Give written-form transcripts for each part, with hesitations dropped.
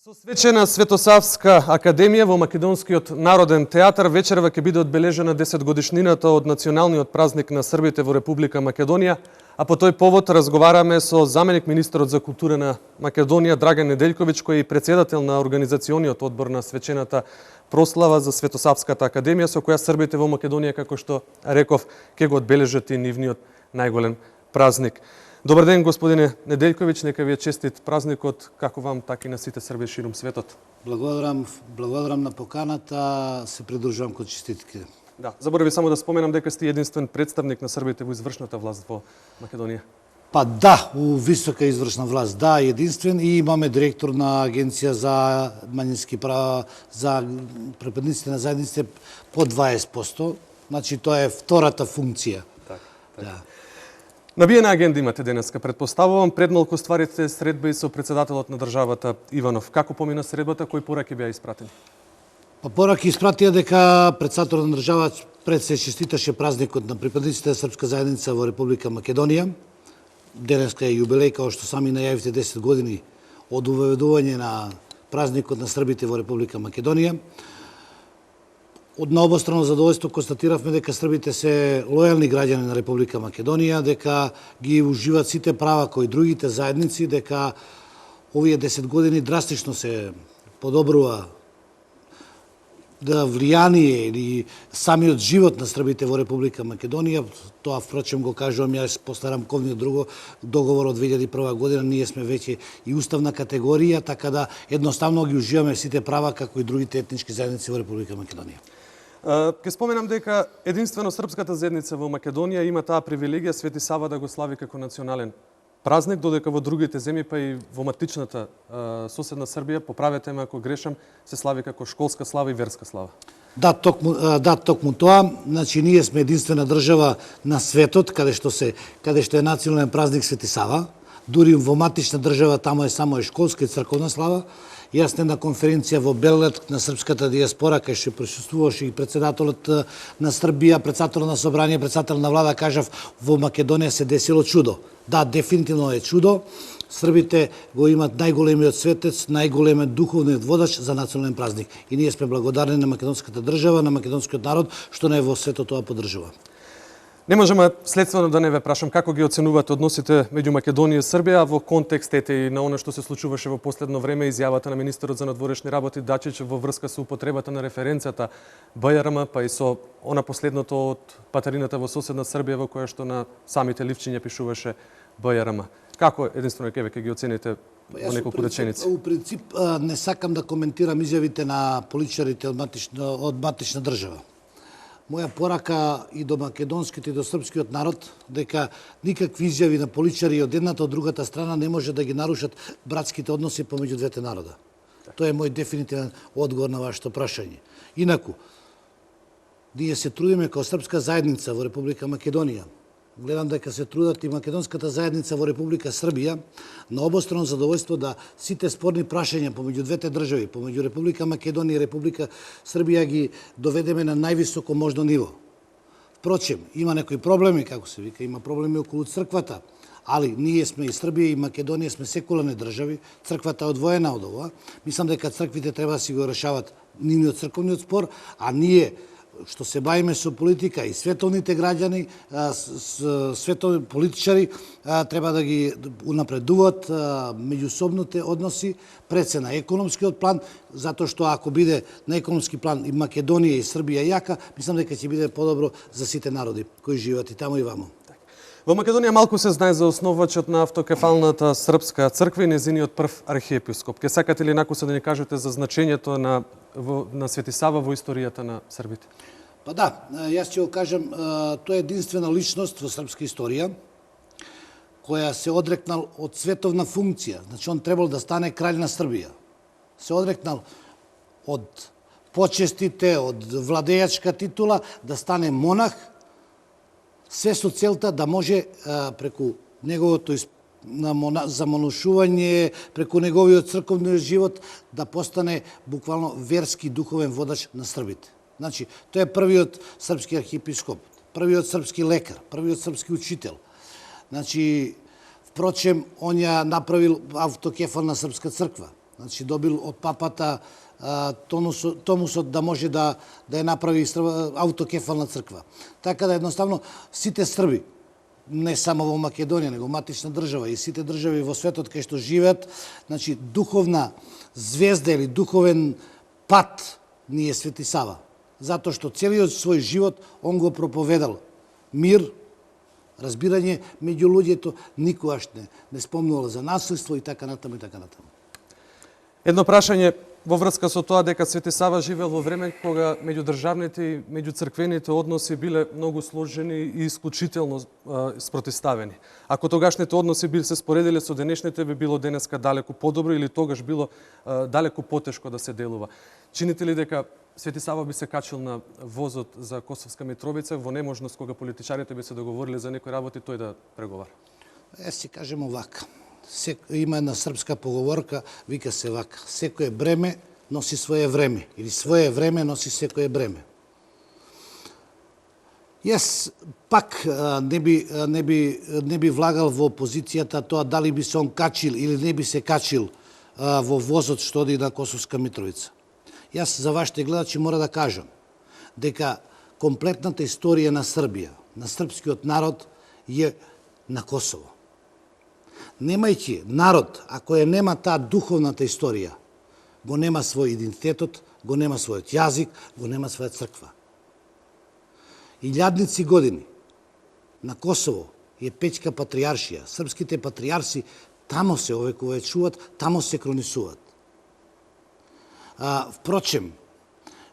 Со свечена Светосавска академија во Македонскиот народен театар вечерва ќе биде одбележена 10-годишнината од националниот празник на Србите во Република Македонија, а по тој повод разговараме со заменик министерот за култура на Македонија Драган Неделјковиќ, кој е и председател на организациониот одбор на свечената прослава за Светосавската академија, со која србите во Македонија, како што реков, ќе го одбележат и нивниот најголем празник. Добар ден, господине Неделјковиќ, нека ви е честит празникот, како вам, така и на сите срби ширум светот. Благодарам на поканата, се придружувам кон честитки. Да, заборави само да споменам дека сте единствен представник на србите во извршната власт во Македонија. Па да, у висока извршна власт, да, единствен, и имаме директор на Агенција за мањински права, за припадниците на заедниците по 20%, значи тоа е втората функција. Така. Да. Набиена агенда имате денеска, предпоставувам, пред малку стварите средба и со председателот на државата Иванов. Како помина средбата, кои пораки беа испратени? Па пораки испратија дека председателот на државата пред се честиташе празникот на припадниците на српска заедница во Република Македонија. Денеска е јубилеј, као што сами најавите, 10 години од уведување на празникот на србите во Република Македонија. На обострано задоволство констатиравме дека србите се лојални граѓани на Република Македонија, дека ги уживаат сите права кои другите заедници, дека овие 10 години драстично се подобрува влијание или самиот живот на србите во Република Македонија. Тоа, впрочем, го кажувам јас после рамковниот договор од 2001 година. Ние сме веќе и уставна категорија, така да едноставно ги уживаме сите права како и другите етнички заедници во Република Македонија. Ке споменам дека единствено српската заедница во Македонија има таа привилегија Свети Сава да го слави како национален празник, додека во другите земји, па и во матичната соседна Србија, поправете ме ако грешам, се слави како школска слава и верска слава. Да, токму тоа. Значи, ние сме единствена држава на светот каде што е национален празник Свети Сава. Дури во матична држава тамо е само школска и црковна слава. Јас на конференција во Белград на српската диаспора, кај што присуствуваше и председателот на Србија, председателот на собрание, председател на влада, кажав, во Македонија се десило чудо. Да, дефинитивно е чудо. Србите го имат најголемиот светец, најголемиот духовниот водач за национален празник. И ние сме благодарни на македонската држава, на македонскиот народ, што не во светот тоа поддржува. Не можеме следствено да не ве прашам како ги оценувате односите меѓу Македонија и Србија во контекст и на она што се случуваше во последно време, изјавата на министерот за надворешни работи Дачич во врска со употребата на референцијата БЈРМ, па и со она последното од патарината во соседна Србија во која што на самите ливчиња пишуваше БЈРМ. Како единствено ќе ги оцените во неколку реченици? У принцип не сакам да коментирам изјавите на политичарите од матична држава. Моја порака и до македонскиот и до српскиот народ дека никакви изјави на политичари од едната од другата страна не може да ги нарушат братските односи помеѓу двете народа. Тоа е мој дефинитивен одговор на вашето прашање. Инаку, ние се трудиме како српска заедница во Република Македонија. Гледам дека се трудат и македонската заедница во Република Србија на обострано задоволство да сите спорни прашања помеѓу двете држави, помеѓу Република Македонија и Република Србија ги доведеме на највисоко можно ниво. Впрочем, има некои проблеми, како се вика, има проблеми околу црквата, али ние сме и Србија и Македонија сме секуларни држави, црквата е одвоена од ова. Мислам дека црквите треба да си го решават нивниот црковниот спор, а ние што се бавиме со политика и световните граѓани, световни политичари треба да ги унапредуваат меѓусобните односи пред се на економскиот план, затоа што ако биде на економски план и Македонија и Србија јака, мислам дека ќе биде подобро за сите народи кои живеат и тамо и вамо. Во Македонија малку се знае за основачот на автокефалната српска црква и незиниот прв архиепископ. Ке сакате ли накуса да ни кажете за значењето на Свети Сава во историјата на србите? Па да, јас ќе го кажам, тоа е единствена личност во српска историја која се одрекнал од световна функција. Значи, он требал да стане краљ на Србија. Се одрекнал од почестите, од владејачка титула, да стане монах, се со целта да може преку неговото замонушување, преку неговиот црковниот живот, да постане буквално верски духовен водач на србите. Значи, тој е првиот српски архиепископ, првиот српски лекар, првиот српски учител. Значи, впрочем, он ја направил автокефална српска црква. Значи добил од папата томусот да може да ја направи аутокефална црква. Така да едноставно сите Срби, не само во Македонија, него матична држава и сите држави во светот кај што живеат, значи духовна звезда или духовен пат ни е Свети Сава. Затоа што целиот свој живот он го проповедал мир, разбирање меѓу луѓето, никогаш не спомнувал за насилство и така натаму и така натаму. Едно прашање во врска со тоа дека Свети Сава живеел во време кога меѓудржавните и меѓуцрквените односи биле многу сложени и исклучително спротиставени. Ако тогашните односи би се споредиле со денешните, би било денеска далеку подобро или тогаш било далеку потешко да се делува. Чините ли дека Свети Сава би се качил на возот за Косовска Митровица во неможност кога политичарите би се договорили за некои работи, тој да преговара? Јас си кажем овака. Има една српска поговорка, вика се вака: секое бреме носи свое време, или свое време носи секое бреме. Јас пак не би влагал во позицијата тоа дали би се он качил или не би се качил во возот што оди на Косовска Митровица. Јас за вашите гледачи мора да кажам дека комплетната историја на Србија, на српскиот народ е на Косово. Немајќи народ, ако нема таа духовната историја, го нема свој идентитетот, го нема својот јазик, го нема своја црква. Илјадници години на Косово е Пеќка патријаршија. Српските патријарси тамо се овековечуваат, тамо се кронисуваат. Впрочем,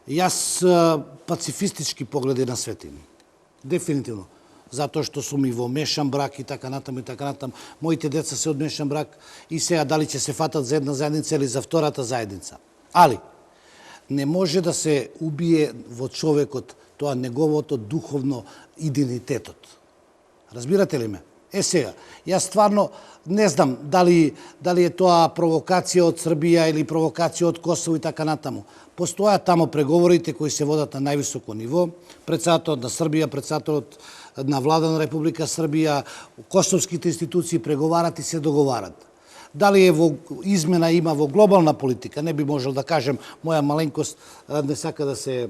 јас пацифистички погледи на свет имам. Дефинитивно. Затоа што сум и во мешан брак и така натаму и така натаму. Моите деца се од мешан брак и сега дали ќе се фатат за една заедница или за втората заедница. Али, не може да се убие во човекот тоа неговото духовно идентитетот. Разбирате ли ме? Сега, јас стварно не знам дали е тоа провокација од Србија или провокација од Косово и така натаму. Постојат тамо преговорите кои се водат на највисоко ниво, председателот на Србија, председателот на влада на Република Србија, косовските институции преговарат и се договарат. Дали е во измена има во глобална политика, не би можел да кажем, моја маленкост не сака да се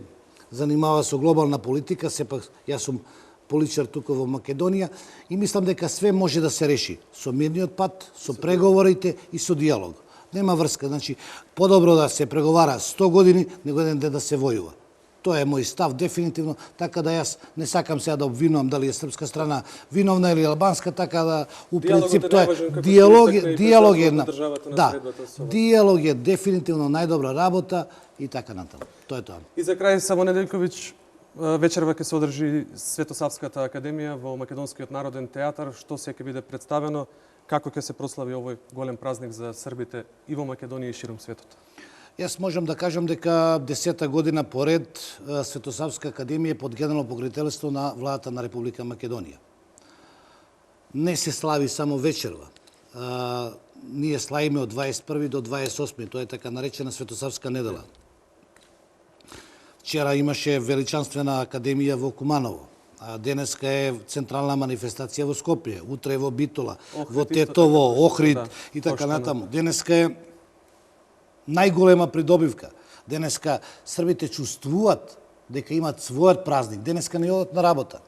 занимава со глобална политика, сепак јас сум политичар тука во Македонија и мислам дека све може да се реши со мирниот пат, со преговорите и со диалог. Нема врска, значи подобро да се преговара 100 години него еден ден да се војува. Тоа е мој став дефинитивно, така да јас не сакам сега да обвинувам дали е српска страна виновна или албанска, така да у принцип тоа е диалог е диалог е дефинитивно најдобра работа и така натаму. Тоа е тоа. И за крај само Неделјковиќ, вечерва ќе се одржи Светосавската академија во Македонскиот народен театар, што се ќе биде представено, како ќе се прослави овој голем празник за србите и во Македонија и ширум светот. Јас можам да кажам дека 10-та година поред Светосавска академија е под генерално покрителство на владата на Република Македонија. Не се слави само вечерва. Ние славиме од 21 до 28, тоа е така наречена Светосавска недела. Вчера имаше величанствена академија во Куманово. Денеска е централна манифестација во Скопје, утре во Битола, во Тетово, Охрид и така натаму. Денеска е најголема придобивка. Денеска србите чувствуваат дека имаат својот празник. Денеска не одат на работа.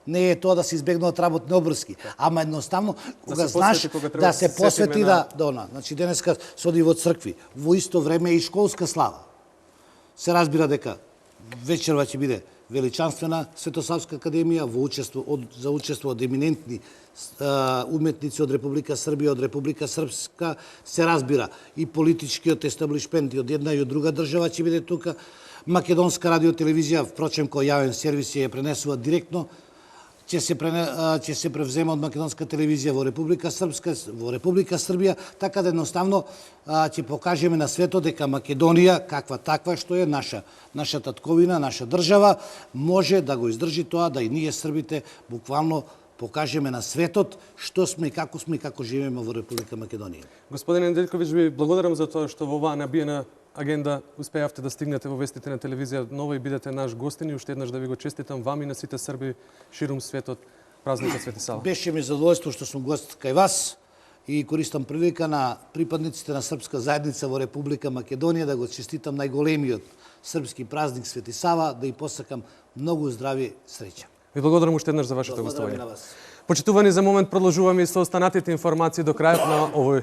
Не е тоа да се избегнуваат работни обврски, ама едноставно кога знаеш да се посвети значи денеска се оди во цркви. Во исто време и школска слава. Се разбира дека вечерва ќе биде величанствена Светосавска академија за учество од еминентни уметници од Република Србија, од Република Српска, се разбира и политичкиот естаблишмент и од една и од друга држава ќе биде тука. Македонска радиотелевизија, впрочем, кој јавен сервис ја пренесува директно, ќе се превзема од Македонска телевизија во Република Српска, во Република Србија, така да едноставно ќе покажеме на светот дека Македонија, каква таква што е наша татковина, наша држава, може да го издржи тоа, да и ние србите буквално покажеме на светот што сме и како живееме во Република Македонија. Господин Неделјковиќ, ви благодарам за тоа што во оваа набиена агенда успеавте да стигнете во вестите на телевизија Нова и бидете наш гостин и уште еднаш да ви го честитам вам и на сите срби ширум светот празникот Свети Сава. Беше ми задоволство што сум гост кај вас и користам прилика на припадниците на српска заедница во Република Македонија да го честитам најголемиот српски празник Свети Сава, да и посакам многу здрави среќа. Ви благодарам уште еднаш за вашето Благодарам и гостување. на вас. Почитувани, за момент продолжуваме и со останатите информации до крајот на овој